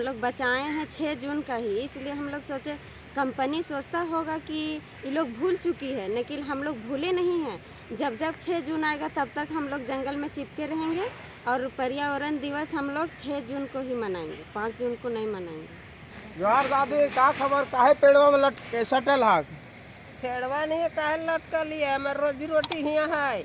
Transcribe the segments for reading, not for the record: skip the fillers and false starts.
हम लोग बचाए हैं 6 जून का ही, इसलिए हम लोग सोचे कंपनी सोचता होगा कि ये लोग भूल चुकी है, लेकिन हम लोग भूले नहीं हैं। जब जब 6 जून आएगा तब तक हम लोग जंगल में चिपके रहेंगे और पर्यावरण दिवस हम लोग 6 जून को ही मनाएंगे, 5 जून को नहीं मनाएंगे। जोहार दादी, का खबर? काहे पेड़वा में लटके सटल हाक? पेड़वा नहीं काहे लटकल है, हमार रोजी रोटी हियाँ है।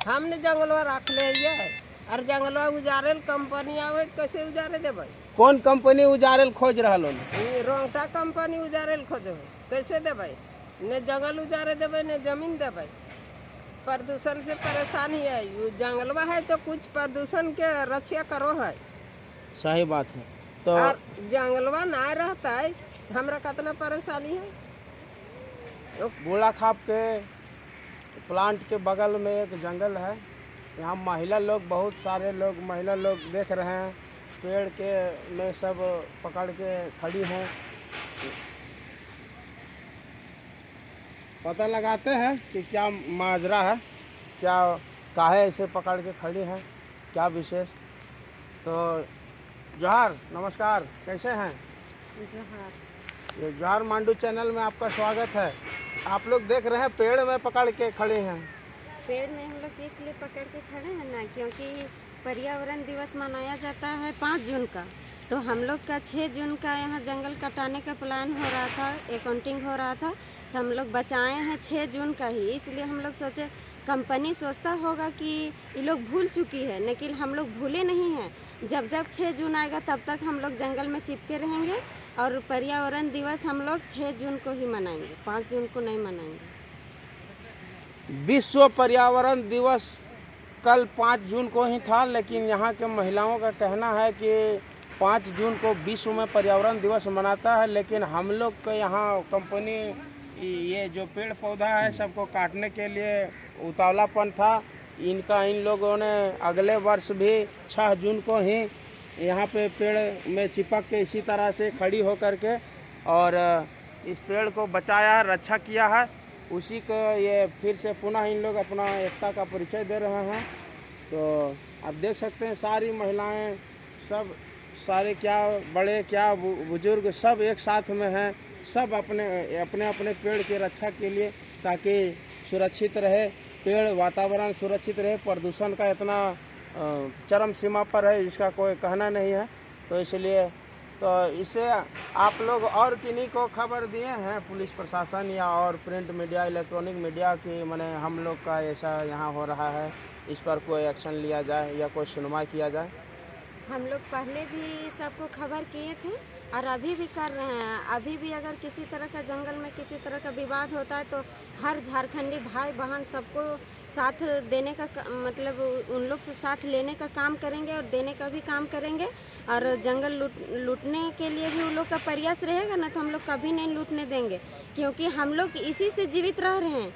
हमने जंगलवा रख ले है और जंगलवा उजारेल कंपनी आवे तो कैसे उजारे देबै? कौन कंपनी उजारेल खोज रहा लोन? रोंगटा कंपनी उजारेल खोजो कैसे देबै? ने जंगल उजारे देबै ने जमीन देबै। प्रदूषण से परेशानी है, ये जंगलवा है तो कुछ प्रदूषण के रक्षा करो है। सही बात है। तो और जंगलवा ना रहता है हमरा कितना परेशानी है। बूढ़ा खाप के प्लांट के बगल में एक जंगल है। यहाँ महिला लोग, बहुत सारे लोग महिला लोग देख रहे हैं, पेड़ के में सब पकड़ के खड़ी हैं। पता लगाते हैं कि क्या माजरा है, क्या काहे ऐसे पकड़ के खड़ी हैं, क्या विशेष। तो जोहार, नमस्कार, कैसे हैं? जोहार। ये जोहार मांडू चैनल में आपका स्वागत है। आप लोग देख रहे हैं पेड़ में पकड़ के खड़े हैं। पेड़ में हम लोग इसलिए पकड़ के खड़े हैं ना, क्योंकि पर्यावरण दिवस मनाया जाता है 5 जून का, तो हम लोग का 6 जून का यहाँ जंगल कटाने का प्लान हो रहा था, अकाउंटिंग हो रहा था, तो हम लोग बचाए हैं 6 जून का ही, इसलिए हम लोग सोचे कंपनी सोचता होगा कि ये लोग भूल चुकी है, लेकिन हम लोग भूले नहीं हैं। जब जब 6 जून आएगा तब तक हम लोग जंगल में चिपके रहेंगे और पर्यावरण दिवस हम लोग 6 जून को ही मनाएंगे, 5 जून को नहीं मनाएंगे। विश्व पर्यावरण दिवस कल 5 जून को ही था, लेकिन यहाँ के महिलाओं का कहना है कि 5 जून को विश्व में पर्यावरण दिवस मनाता है, लेकिन हम लोग के यहाँ कंपनी ये जो पेड़ पौधा है सबको काटने के लिए उतावलापन था। इन लोगों ने अगले वर्ष भी 6 जून को ही यहाँ पे पेड़ में चिपक के इसी तरह से खड़ी होकर के और इस पेड़ को बचाया है, रक्षा किया है। उसी को ये फिर से पुनः इन लोग अपना एकता का परिचय दे रहे हैं। तो आप देख सकते हैं सारी महिलाएं, सब सारे, क्या बड़े क्या बुजुर्ग, सब एक साथ में हैं। सब अपने अपने पेड़ की रक्षा के लिए, ताकि सुरक्षित रहे पेड़, वातावरण सुरक्षित रहे। प्रदूषण का इतना चरम सीमा पर है, इसका कोई कहना नहीं है। तो इसलिए तो इसे आप लोग और किन्हीं को खबर दिए हैं, पुलिस प्रशासन या और प्रिंट मीडिया, इलेक्ट्रॉनिक मीडिया की मैंने हम लोग का ऐसा यहाँ हो रहा है, इस पर कोई एक्शन लिया जाए या कोई सुनवाई किया जाए? हम लोग पहले भी सबको खबर किए थे और अभी भी कर रहे हैं। अभी भी अगर किसी तरह का जंगल में किसी तरह का विवाद होता है तो हर झारखंडी भाई बहन सबको साथ देने का मतलब उन लोग से साथ लेने का काम करेंगे और देने का भी काम करेंगे। और जंगल लूटने के लिए भी उन लोग का प्रयास रहेगा ना, तो हम लोग कभी नहीं लूटने देंगे, क्योंकि हम लोग इसी से जीवित रह रहे हैं,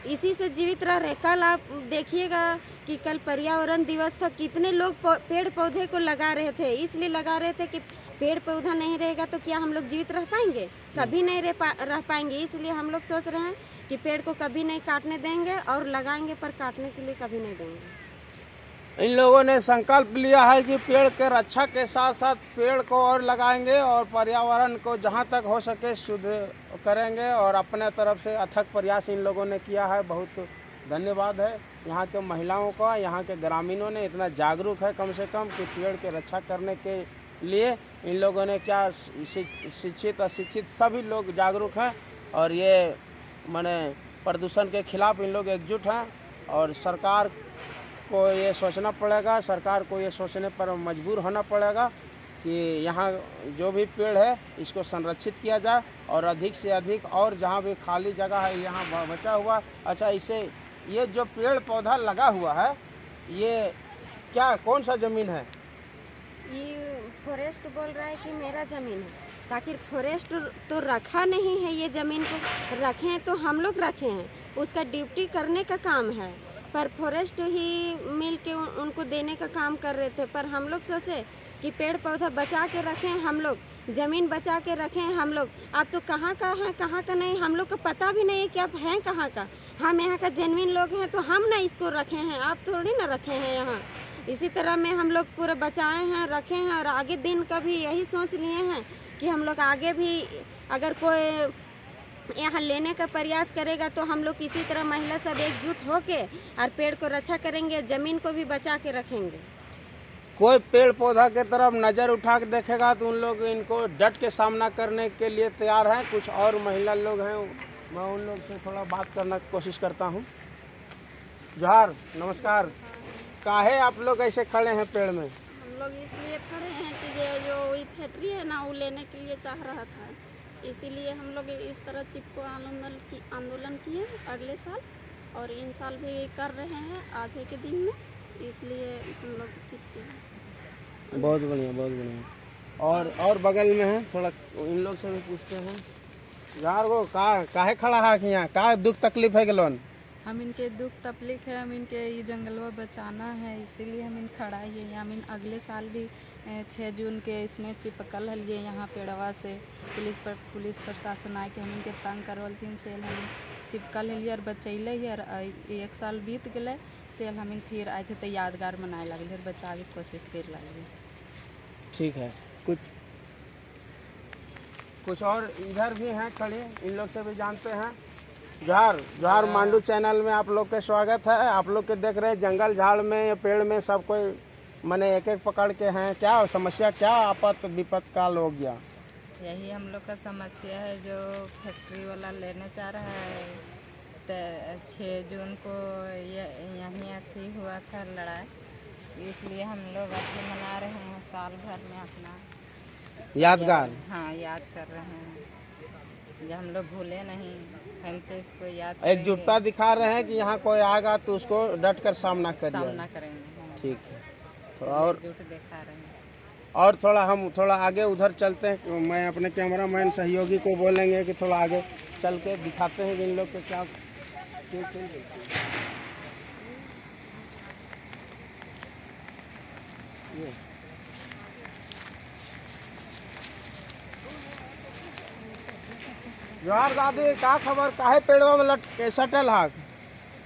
इसी से जीवित रह रहे। कल आप देखिएगा कि कल पर्यावरण दिवस था, कितने लोग पेड़ पौधे को लगा रहे थे, इसलिए लगा रहे थे कि पेड़ पौधा नहीं रहेगा तो क्या हम लोग जीवित रह पाएंगे? कभी नहीं रह पाएंगे। इसलिए हम लोग सोच रहे हैं कि पेड़ को कभी नहीं काटने देंगे और लगाएंगे, पर काटने के लिए कभी नहीं देंगे। इन लोगों ने संकल्प लिया है कि पेड़ के रक्षा के साथ साथ पेड़ को और लगाएंगे और पर्यावरण को जहां तक हो सके शुद्ध करेंगे, और अपने तरफ से अथक प्रयास इन लोगों ने किया है। बहुत धन्यवाद है यहाँ के महिलाओं का, यहाँ के ग्रामीणों ने इतना जागरूक है कम से कम कि पेड़ के रक्षा करने के लिए इन लोगों ने क्या, शिक्षित अशिक्षित सभी लोग जागरूक हैं। और ये माने प्रदूषण के खिलाफ इन लोग एकजुट हैं, और सरकार को ये सोचना पड़ेगा, सरकार को ये सोचने पर मजबूर होना पड़ेगा कि यहाँ जो भी पेड़ है इसको संरक्षित किया जाए, और अधिक से अधिक और जहाँ भी खाली जगह है यहाँ बचा हुआ। अच्छा, इसे ये जो पेड़ पौधा लगा हुआ है ये क्या, कौन सा ज़मीन है? ये फॉरेस्ट बोल रहा है कि मेरा ज़मीन है, ताकि फॉरेस्ट तो रखा नहीं है, ये ज़मीन को रखें तो हम लोग रखे हैं, उसका ड्यूटी करने का काम है, पर फॉरेस्ट ही मिल के उनको देने का काम कर रहे थे। पर हम लोग सोचे कि पेड़ पौधा बचा के रखें, हम लोग ज़मीन बचा के रखें हम लोग। अब तो कहाँ का है कहाँ का नहीं, हम लोग को पता भी नहीं है कि आप हैं कहाँ का। हम यहाँ का जेन्युइन लोग हैं तो हम ना इसको रखे हैं, आप थोड़ी ना रखे हैं यहाँ। इसी तरह में हम लोग पूरा बचाए हैं, रखे हैं और आगे दिन का भी यही सोच लिए हैं कि हम लोग आगे भी अगर कोई यहाँ लेने का प्रयास करेगा तो हम लोग इसी तरह महिला सब एकजुट होके और पेड़ को रक्षा करेंगे, ज़मीन को भी बचा के रखेंगे। कोई पेड़ पौधा के तरफ नज़र उठा के देखेगा तो उन लोग इनको डट के सामना करने के लिए तैयार हैं। कुछ और महिला लोग हैं, मैं उन लोग से थोड़ा बात करने की कोशिश करता हूँ। जोहार, नमस्कार। काहे आप लोग ऐसे खड़े हैं पेड़ में? हम लोग इसलिए खड़े हैं कि ये जो ये फैक्ट्री है ना वो लेने के लिए चाह रहा था, इसीलिए हम लोग इस तरह चिपको आंदोलन किए अगले साल और इन साल भी कर रहे हैं आज के दिन में, इसलिए हम लोग चिपके हैं। बहुत बढ़िया, बहुत बढ़िया। और बगल में है, थोड़ा इन लोग से भी पूछते हैं। यार वो काहे खड़ा है कि यहाँ का दुख तकलीफ है गलोन? हम इनके दुख तकलीफ है, हम इनके ये जंगलवा बचाना है, इसीलिए हम इन खड़ा है। हम इन अगले साल भी 6 जून के इसने चिपकल हलिए यहाँ पेड़वा से पुलिस प्रशासन आए के हम इनके तंग करवल 3 सेल हम चिपकल हलिए और बचैले ही। और 1 साल बीत गए सेल हम फिर आए थे तो यादगार मनाए लगे और बचावे की कोशिश कर लगे। ठीक है। कुछ और इधर भी हैं खड़े, इन लोग से भी जानते हैं। जोहार मांडू चैनल में आप लोग का स्वागत है। आप लोग के देख रहे हैं जंगल झाड़ में या पेड़ में सब कोई मने एक पकड़ के हैं। क्या समस्या, क्या आपात विपत काल हो गया? यही हम लोग का समस्या है जो फैक्ट्री वाला लेने चाह रहा है। तो 6 जून को यहीं अथी हुआ था लड़ाई, इसलिए हम लोग अथी मना रहे हैं साल भर में अपना यादगार। हाँ, याद कर रहे हैं जो हम लोग भूले नहीं, हमसे इसको याद एकजुटता दिखा रहे हैं कि यहाँ कोई आएगा तो उसको डट कर सामना सामना करेंगे। करेंगे। ठीक है। तो और एकजुट दिखा रहे हैं। और हम थोड़ा आगे उधर चलते हैं। मैं अपने कैमरामैन सहयोगी को बोलेंगे कि थोड़ा आगे चल के दिखाते हैं कि इन लोग को क्या ये जोहार दादी, का खबर, काहे पेड़वा में सटल हाक?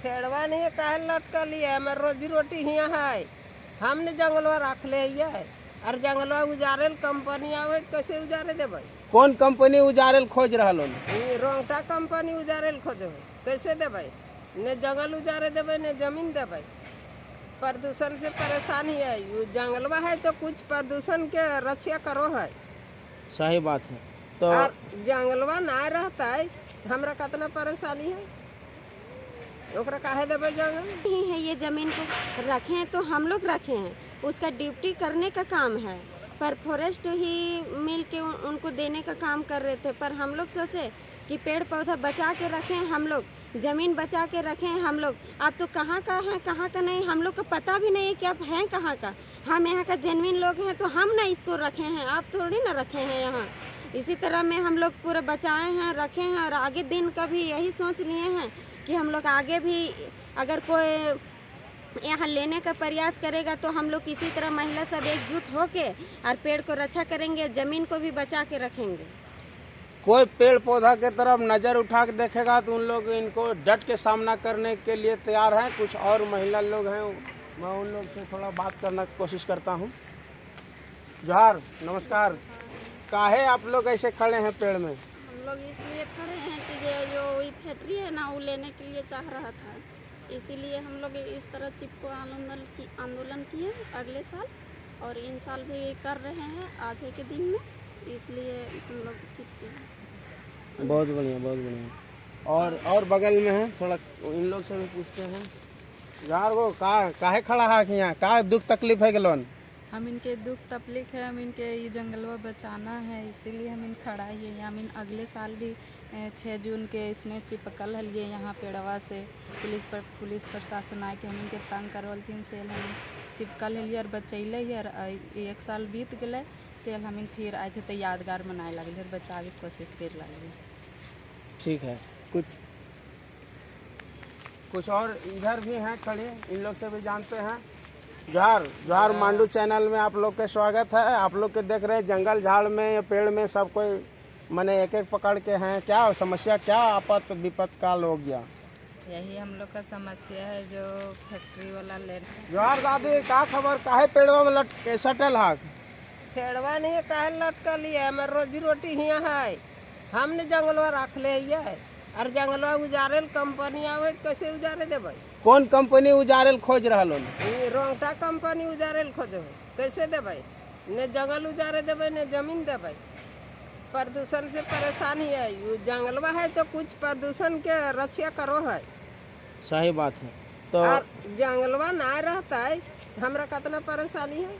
खेड़वा नहीं काहे लटकल है, हमार रोजी रोटी हियाँ है। हमने जंगलवा रख ले है और जंगलवा उजारेल कंपनी आवे तो कैसे उजारे देबै? कौन कंपनी उजारेल खोज रहा लोन? रोंगटा कंपनी उजारेल खोजो कैसे देबै? ने जंगल उजारे देबै ने जमीन देबै। प्रदूषण से परेशानी है, ये जंगलवा है तो कुछ प्रदूषण के रक्षा करो है। सही बात है। तो और जंगलवा ना रहता है हमरा कितना परेशानी है, ओकरा काहे देबै जंगल? ही है ये ज़मीन को रखें तो हम लोग रखे हैं, उसका ड्यूटी करने का काम है, पर फॉरेस्ट ही मिल के उनको देने का काम कर रहे थे। पर हम लोग सोचे कि पेड़ पौधा बचा के रखें, हम लोग ज़मीन बचा के रखें हम लोग। अब तो कहाँ का है कहाँ का नहीं हम लोग को पता भी नहीं है कि आप हैं कहाँ का। हम यहाँ का जेन्युइन लोग हैं तो हम ना इसको रखे हैं, आप थोड़ी ना रखे हैं यहाँ। इसी तरह में हम लोग पूरा बचाए हैं, रखे हैं और आगे दिन का भी यही सोच लिए हैं कि हम लोग आगे भी अगर कोई यहाँ लेने का प्रयास करेगा तो हम लोग इसी तरह महिला सब एकजुट होके और पेड़ को रक्षा करेंगे, ज़मीन को भी बचा के रखेंगे। कोई पेड़ पौधा के तरफ नज़र उठा के देखेगा तो उन लोग इनको डट के सामना करने के लिए तैयार हैं। कुछ और महिला लोग हैं, मैं उन लोग से थोड़ा बात करने की कोशिश करता हूँ। जोहार, नमस्कार। काहे आप लोग ऐसे खड़े हैं पेड़ में? हम लोग इसलिए खड़े हैं कि ये जो ये फैक्ट्री है ना वो लेने के लिए चाह रहा था, इसीलिए हम लोग इस तरह चिपको आंदोलन किए अगले साल और इन साल भी कर रहे हैं आज के दिन में, इसलिए हम लोग चिपके हैं। बहुत बढ़िया, बहुत बढ़िया। और बगल में है, थोड़ा इन लोग से भी पूछते हैं। यार वो काहे खड़ा है कि यहाँ का दुख तकलीफ है गलोन? हम इनके दुख तकलीफ है, हम इनके ये जंगलवा बचाना है, इसीलिए हम इन खड़ा है। हम इन अगले साल भी 6 जून के इसने चिपकल हलिए यहाँ पेड़वा से पुलिस प्रशासन आए के हम इनके तंग करवल 3 सेल हम चिपकल हलिए और बचैले ही। और 1 साल बीत गए सेल हम फिर आए थे तो यादगार मनाए लगे और बचावे की कोशिश कर लगे। ठीक है। कुछ और इधर भी हैं खड़े, इन लोग से भी जानते हैं। जोहार मांडू चैनल में आप लोग का स्वागत है। आप लोग के देख रहे हैं जंगल झाड़ में या पेड़ में सब कोई मने एक पकड़ के हैं। क्या समस्या, क्या आपात विपत काल हो गया? यही हम लोग का समस्या है जो फैक्ट्री वाला ले रहा है। जोहार दादी, का खबर, काहे पेड़वा में सटल हाक? फेड़वा नहीं काहे लटकल है, हमार रोजी रोटी हियाँ है। हमने जंगलवा रख ले है और जंगलवा उजारेल कंपनी आवे तो कैसे उजारे देबै? कौन कंपनी उजारेल खोज रहा लोन? ई रोंगटा कंपनी उजारेल खोजो कैसे देबै? ने जंगल उजारे देबै ने जमीन देबै। प्रदूषण से परेशानी है, यू जंगलवा है तो कुछ प्रदूषण के रक्षा करो है। सही बात है। तो और जंगलवा ना रहता है हमरा कितना परेशानी है।